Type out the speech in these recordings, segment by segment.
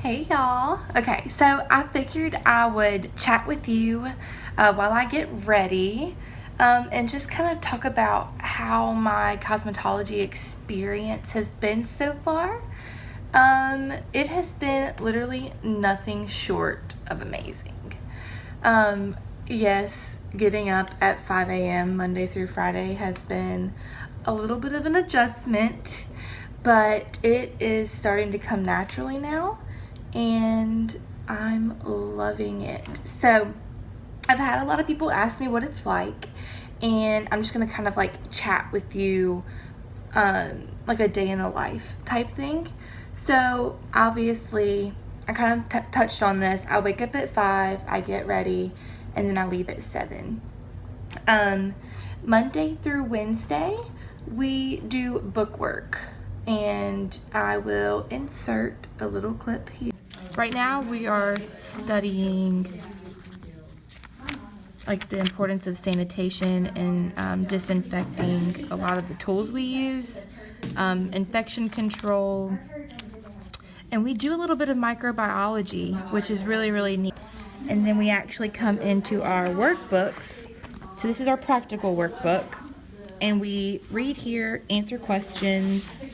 Hey y'all. Okay, so I figured I would chat with you while I get ready and just kind of talk about how my cosmetology experience has been so far. It has been literally nothing short of amazing. Yes, getting up at 5 a.m. Monday through Friday has been a little bit of an adjustment, but it is starting to come naturally now, and I'm loving it. So I've had a lot of people ask me what it's like, and I'm just gonna kind of like chat with you like a day in the life type thing. So obviously I kind of touched on this. I wake up at 5, I get ready, and then I leave at 7. Monday through Wednesday we do book work, and I will insert a little clip here. Right now we are studying like the importance of sanitation and disinfecting a lot of the tools we use, infection control, and we do a little bit of microbiology, which is really neat. And then we actually come into our workbooks. So this is our practical workbook, and we read here, answer questions,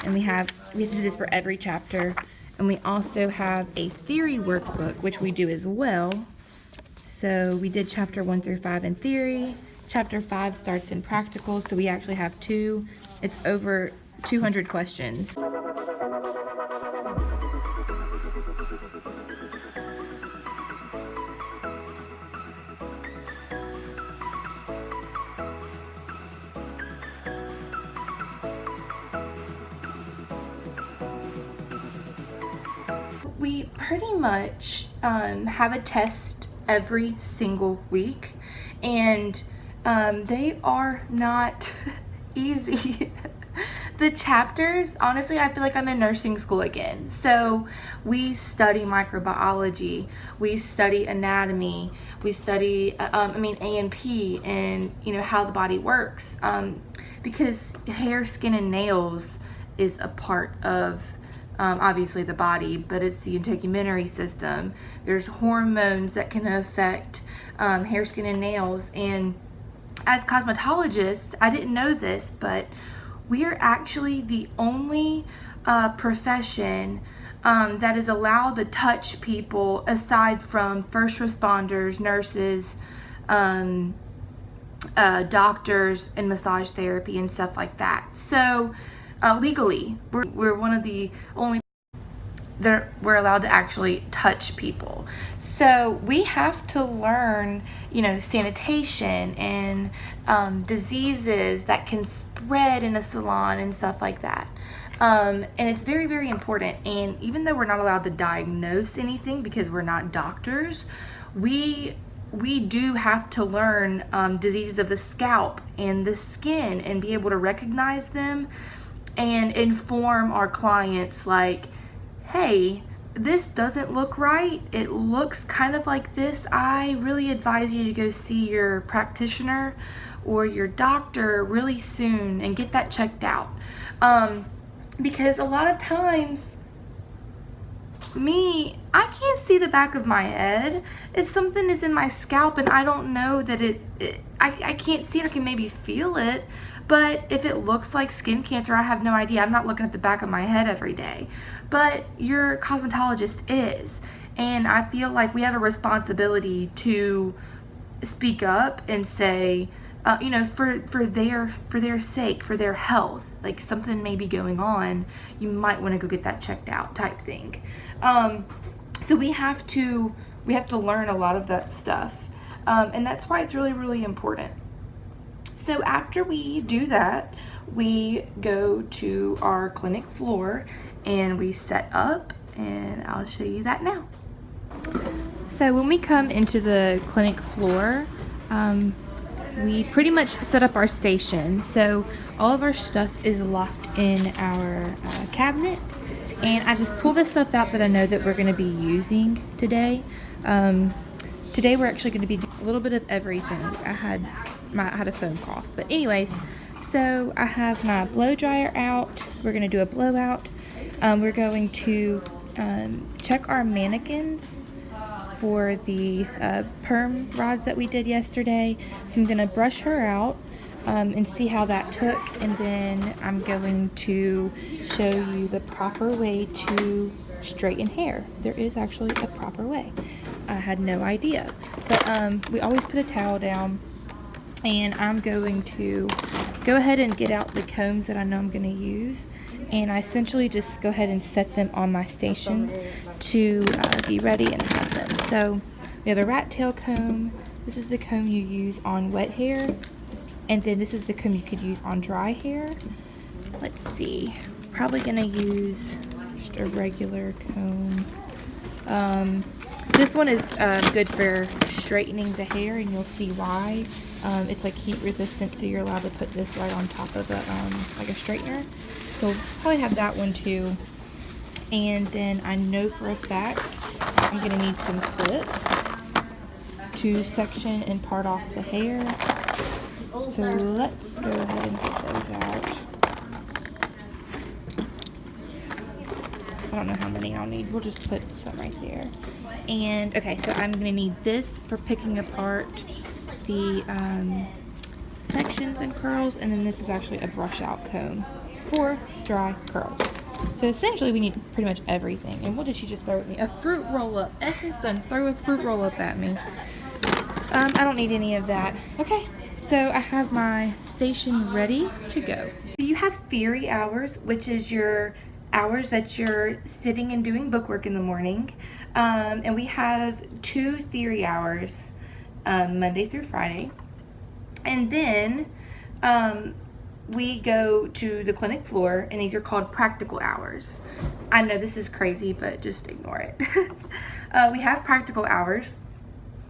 and we have to do this for every chapter. And we also have a theory workbook, which we do as well. So we did chapter 1 through 5 in theory. Chapter 5 starts in practical, so we actually have 2. It's over 200 questions. We pretty much have a test every single week, and they are not easy. The chapters, honestly, I feel like I'm in nursing school again. So we study microbiology, we study anatomy, we study A&P, and how the body works, because hair, skin, and nails is a part of obviously the body, but it's the integumentary system. There's hormones that can affect hair, skin, and nails. And as cosmetologists, I didn't know this, but we are actually the only profession that is allowed to touch people aside from first responders, nurses, doctors, and massage therapy and stuff like that. So legally, we're one of the only that we're allowed to actually touch people. So we have to learn, sanitation and diseases that can spread in a salon and stuff like that. And it's very important. And even though we're not allowed to diagnose anything because we're not doctors, we do have to learn diseases of the scalp and the skin and be able to recognize them and inform our clients like, hey, this doesn't look right. It looks kind of like this. I really advise you to go see your practitioner or your doctor really soon and get that checked out. Because a lot of times, I can't see the back of my head. If something is in my scalp and I don't know that I can't see it, I can maybe feel it. But if it looks like skin cancer, I have no idea. I'm not looking at the back of my head every day. But your cosmetologist is. And I feel like we have a responsibility to speak up and say, for their sake, for their health, like something may be going on, you might want to go get that checked out type thing. So we have to learn a lot of that stuff. And that's why it's really important. So after we do that, we go to our clinic floor and we set up, and I'll show you that now. So when we come into the clinic floor, we pretty much set up our station. So all of our stuff is locked in our cabinet, and I just pull the stuff out that I know that we're going to be using today. Today we're actually going to be doing a little bit of everything. I had a phone cough, but anyways, so I have my blow dryer out. We're going to do a blowout. We're going to check our mannequins for the perm rods that we did yesterday. So I'm going to brush her out and see how that took, and then I'm going to show you the proper way to straighten hair. There is actually a proper way. I had no idea, but we always put a towel down, and I'm going to go ahead and get out the combs that I know I'm going to use, and I essentially just go ahead and set them on my station to be ready and have them. So we have a rat tail comb. This is the comb you use on wet hair, and then this is the comb you could use on dry hair. Let's see, probably going to use just a regular comb. This one is good for straightening the hair, and you'll see why. It's like heat resistant, so you're allowed to put this right on top of a like a straightener. So probably have that one too. And then I know for a fact I'm gonna need some clips to section and part off the hair. So let's go ahead and get those out. I don't know how many I'll need. We'll just put some right there. And okay, so I'm gonna need this for picking apart the sections and curls, and then this is actually a brush out comb for dry curls. So essentially we need pretty much everything. And what did she just throw at me? A fruit roll up. Essence done throw a fruit roll up at me. I don't need any of that. Okay, so I have my station ready to go. So you have theory hours, which is your hours that you're sitting and doing bookwork in the morning. And we have 2 theory hours, Monday through Friday. And then we go to the clinic floor, and these are called practical hours. I know this is crazy, but just ignore it. We have practical hours,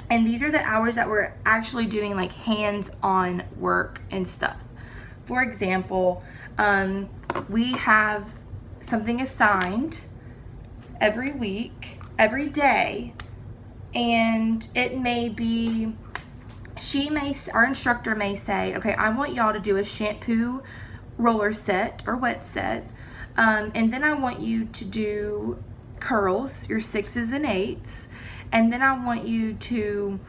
and these are the hours that we're actually doing like hands-on work and stuff. For example, we have something assigned every week, every day, and it may be, our instructor may say, okay, I want y'all to do a shampoo roller set or wet set, and then I want you to do curls, your 6s and 8s, and then I want you to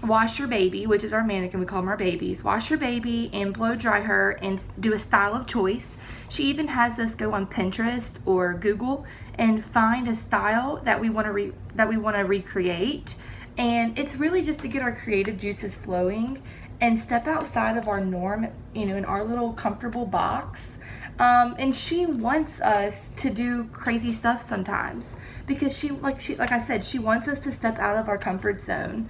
wash your baby, which is our mannequin, we call them our babies, wash your baby and blow dry her and do a style of choice. She even has us go on Pinterest or Google and find a style that we want to recreate. And it's really just to get our creative juices flowing and step outside of our norm, you know, in our little comfortable box. And she wants us to do crazy stuff sometimes, because she like I said, she wants us to step out of our comfort zone,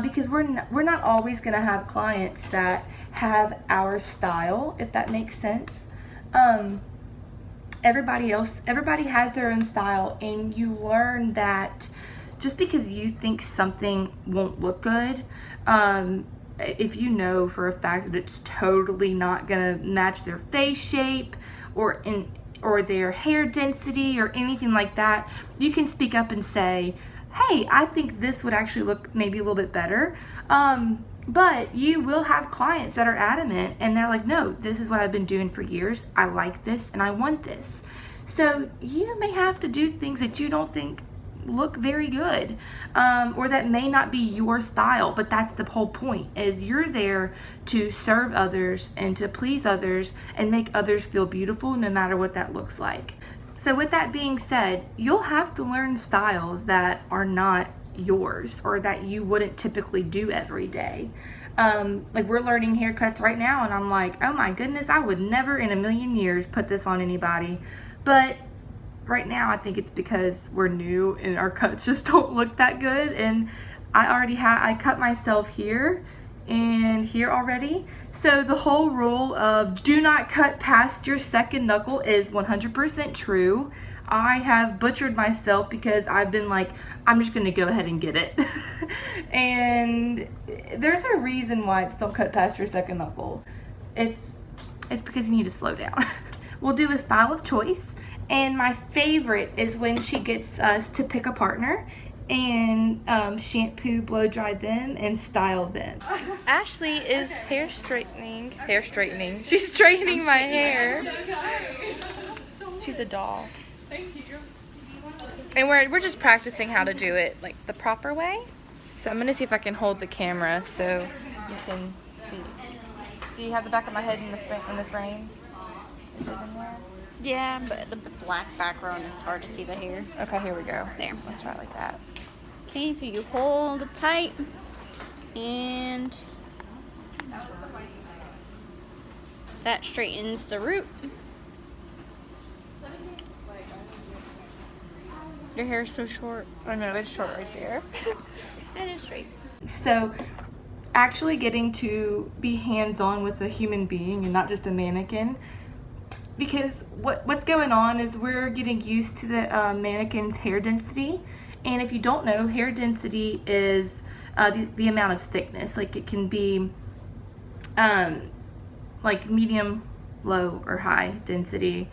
because we're not always going to have clients that have our style, if that makes sense. Everybody has their own style, and you learn that just because you think something won't look good, if you know for a fact that it's totally not gonna match their face shape or their hair density or anything like that, you can speak up and say, hey, I think this would actually look maybe a little bit better. But you will have clients that are adamant, and they're like, no, this is what I've been doing for years. I like this and I want this. So you may have to do things that you don't think look very good, or that may not be your style, but that's the whole point, is you're there to serve others and to please others and make others feel beautiful, no matter what that looks like. So with that being said, you'll have to learn styles that are not yours or that you wouldn't typically do every day. Like we're learning haircuts right now, and I'm like, oh my goodness, I would never in a million years put this on anybody. But right now I think it's because we're new and our cuts just don't look that good, and I cut myself here and here already. So the whole rule of do not cut past your second knuckle is 100% true. I have butchered myself because I've been like, I'm just gonna go ahead and get it. And there's a reason why it's don't cut past your second knuckle. It's because you need to slow down. We'll do a style of choice, and my favorite is when she gets us to pick a partner and shampoo, blow dry them, and style them. Ashley is hair straightening. She's straightening my hair. She's a doll. Thank you. And we're just practicing how to do it like the proper way. So I'm gonna see if I can hold the camera so you can see. Do you have the back of my head in the frame? Is it in there? Yeah, but the black background, it's hard to see the hair. Okay, here we go. There. Let's try it like that. Okay, so you hold it tight and that straightens the root. Your hair is so short. I know, it's short right there. It is straight. So actually getting to be hands-on with a human being and not just a mannequin, because what's going on is we're getting used to the mannequin's hair density. And if you don't know, hair density is the amount of thickness. Like it can be like medium, low, or high density,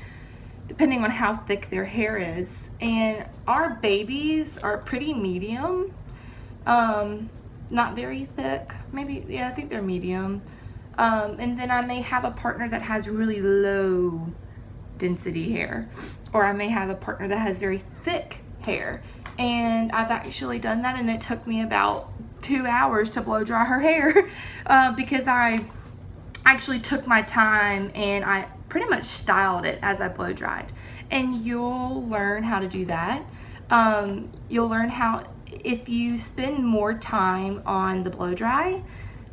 depending on how thick their hair is. And our babies are pretty medium, not very thick, maybe, yeah, I think they're medium. And then I may have a partner that has really low density hair, or I may have a partner that has very thick hair. And I've actually done that, and it took me about 2 hours to blow dry her hair because I actually took my time and I pretty much styled it as I blow dried. And you'll learn how to do that. You'll learn how, if you spend more time on the blow dry,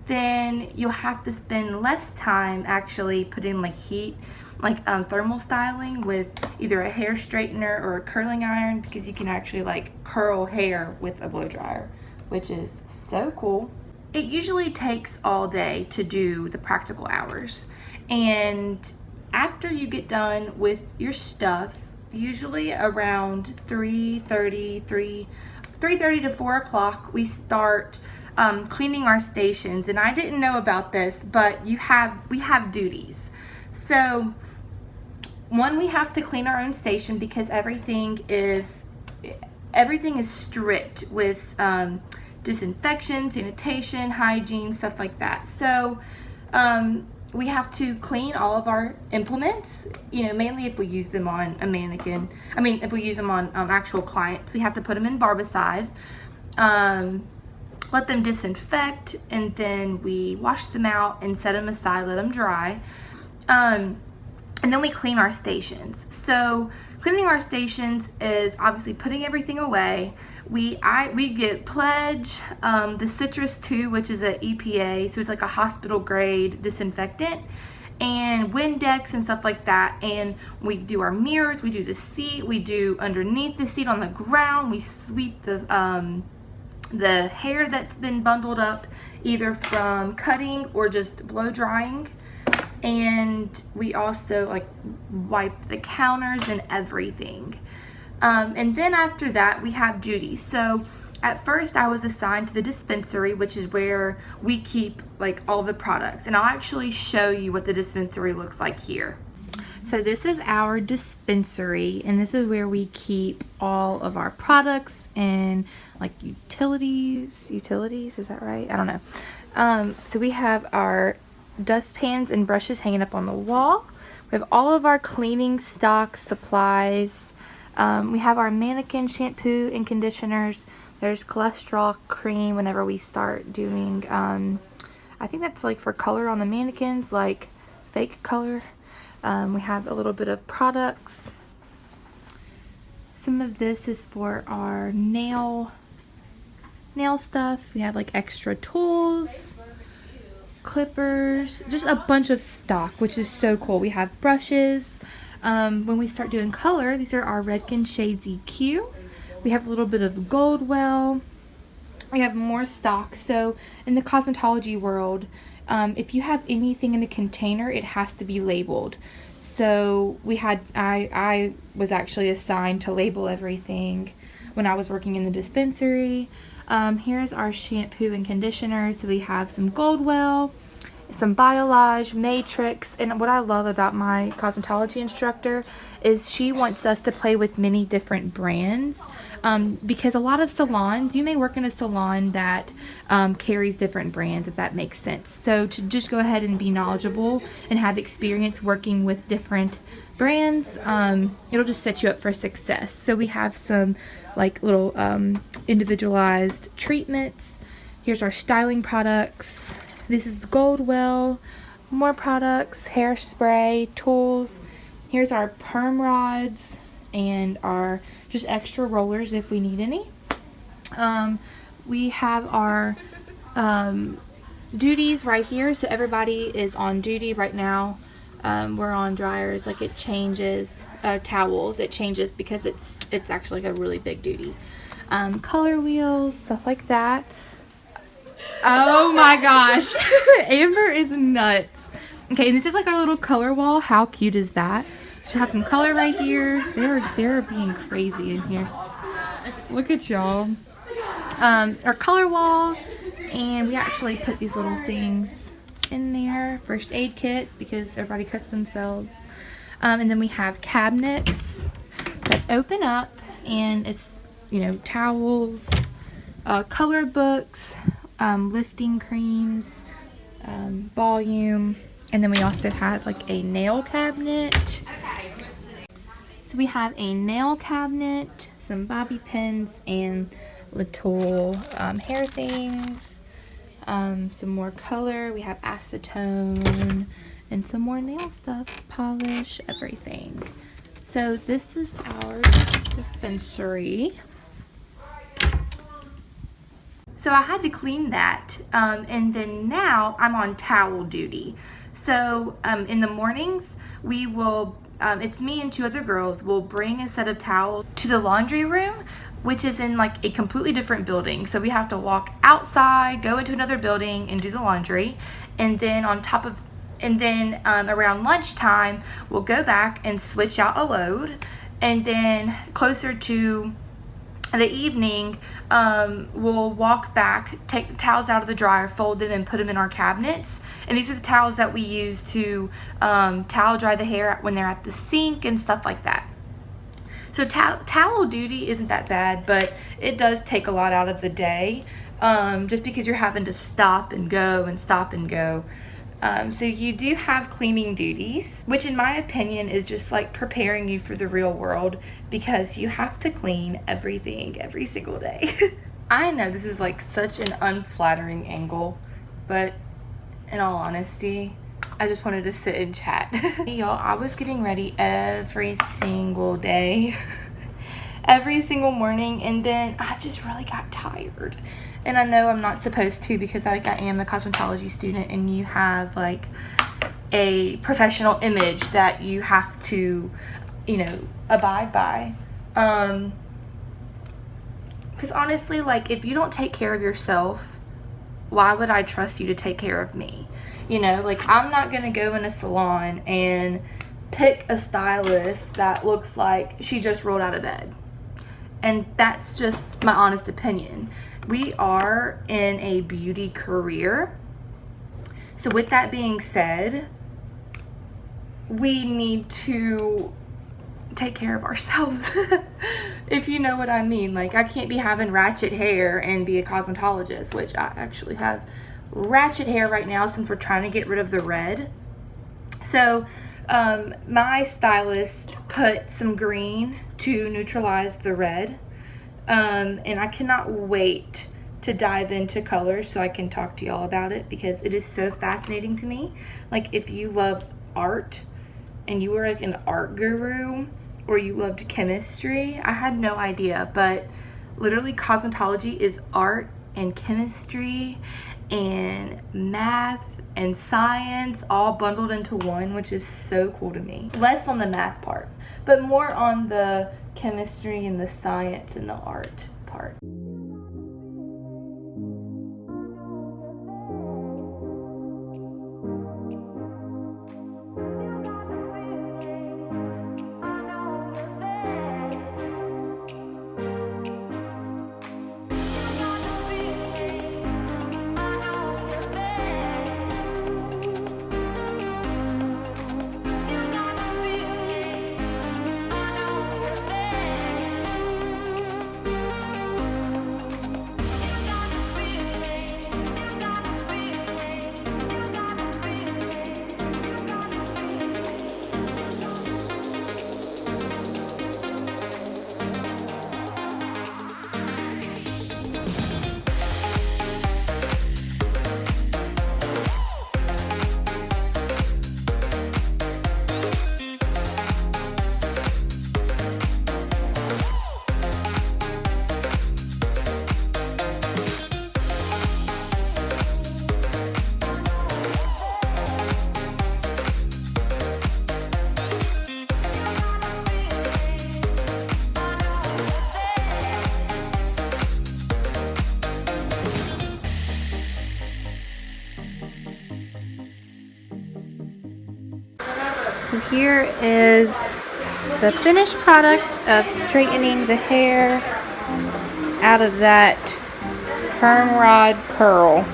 then you'll have to spend less time actually putting like heat, like thermal styling with either a hair straightener or a curling iron, because you can actually like curl hair with a blow dryer, which is so cool. It usually takes all day to do the practical hours, and after you get done with your stuff, usually around 3:30 to 4 o'clock, we start cleaning our stations. And I didn't know about this, but we have duties. So one, we have to clean our own station because everything is strict with disinfection, sanitation, hygiene, stuff like that. So we have to clean all of our implements, you know, mainly if we use them on a mannequin. I mean, if we use them on actual clients, we have to put them in barbicide, let them disinfect, and then we wash them out and set them aside, let them dry. And then we clean our stations. So cleaning our stations is obviously putting everything away. We get Pledge, the Citrus 2, which is an EPA, so it's like a hospital grade disinfectant, and Windex and stuff like that. And we do our mirrors, we do the seat, we do underneath the seat on the ground, we sweep the hair that's been bundled up either from cutting or just blow drying. And we also like wipe the counters and everything. And then after that, we have duties. So at first I was assigned to the dispensary, which is where we keep like all the products. And I'll actually show you what the dispensary looks like here. So this is our dispensary, and this is where we keep all of our products and like utilities, is that right? I don't know. So we have our dustpans and brushes hanging up on the wall. We have all of our cleaning stock supplies. We have our mannequin shampoo and conditioners. There's cholesterol cream whenever we start doing, I think that's like for color on the mannequins, like fake color. We have a little bit of products. Some of this is for our nail stuff. We have like extra tools, clippers, just a bunch of stock, which is so cool. We have brushes. When we start doing color, these are our Redken Shades EQ. We have a little bit of Goldwell. We have more stock. So in the cosmetology world, if you have anything in a container, it has to be labeled. So I was actually assigned to label everything when I was working in the dispensary. Here's our shampoo and conditioner. So we have some Goldwell, some Biolage, Matrix, and what I love about my cosmetology instructor is she wants us to play with many different brands. because a lot of salons, you may work in a salon that carries different brands, if that makes sense. So to just go ahead and be knowledgeable and have experience working with different brands, it'll just set you up for success. So we have some like little individualized treatments. Here's our styling products. This is Goldwell. More products, hairspray, tools. Here's our perm rods and our just extra rollers if we need any. We have our duties right here, so everybody is on duty right now. We're on dryers, like it changes. Towels, it changes because it's actually like a really big duty. Color wheels, stuff like that. Oh my gosh, Amber is nuts. Okay, and this is like our little color wall. How cute is that? Just have some color right here. They're being crazy in here. Look at y'all. Our color wall, and we actually put these little things in there. First aid kit because everybody cuts themselves. And then we have cabinets that open up, and it's, you know, towels, color books, lifting creams, volume, and then we also have like a nail cabinet. So we have a nail cabinet, some bobby pins, and little hair things, some more color. We have acetone and some more nail stuff, polish, everything. So this is our dispensary. So I had to clean that, and then now I'm on towel duty. So in the mornings, we will, it's me and 2 other girls, will bring a set of towels to the laundry room, which is in like a completely different building. So we have to walk outside, go into another building and do the laundry. And then around lunchtime, we'll go back and switch out a load. And then closer to the evening, we'll walk back, take the towels out of the dryer, fold them, and put them in our cabinets. And these are the towels that we use to towel dry the hair when they're at the sink and stuff like that. So towel duty isn't that bad, but it does take a lot out of the day, just because you're having to stop and go and stop and go. So you do have cleaning duties, which in my opinion is just like preparing you for the real world, because you have to clean everything every single day. I know this is like such an unflattering angle, but in all honesty, I just wanted to sit and chat. Y'all, I was getting ready every single day, every single morning, and then I just really got tired. And I know I'm not supposed to, because I am a cosmetology student, and you have like a professional image that you have to, you know, abide by. Because honestly, like, if you don't take care of yourself, why would I trust you to take care of me? You know, like, I'm not gonna go in a salon and pick a stylist that looks like she just rolled out of bed. And that's just my honest opinion. We are in a beauty career. So with that being said, we need to take care of ourselves. If you know what I mean. Like, I can't be having ratchet hair and be a cosmetologist, which I actually have ratchet hair right now since we're trying to get rid of the red. So my stylist put some green to neutralize the red, and I cannot wait to dive into colors so I can talk to y'all about it, because it is so fascinating to me. Like, if you love art and you were like an art guru, or you loved chemistry, I had no idea, but literally cosmetology is art and chemistry and math and science all bundled into one, which is so cool to me. Less on the math part, but more on the chemistry and the science and the art part. Here is the finished product of straightening the hair out of that perm rod curl.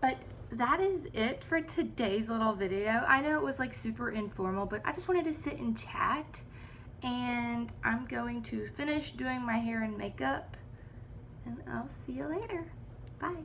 But that is it for today's little video. I know it was like super informal, but I just wanted to sit and chat. And I'm going to finish doing my hair and makeup, and I'll see you later. Bye.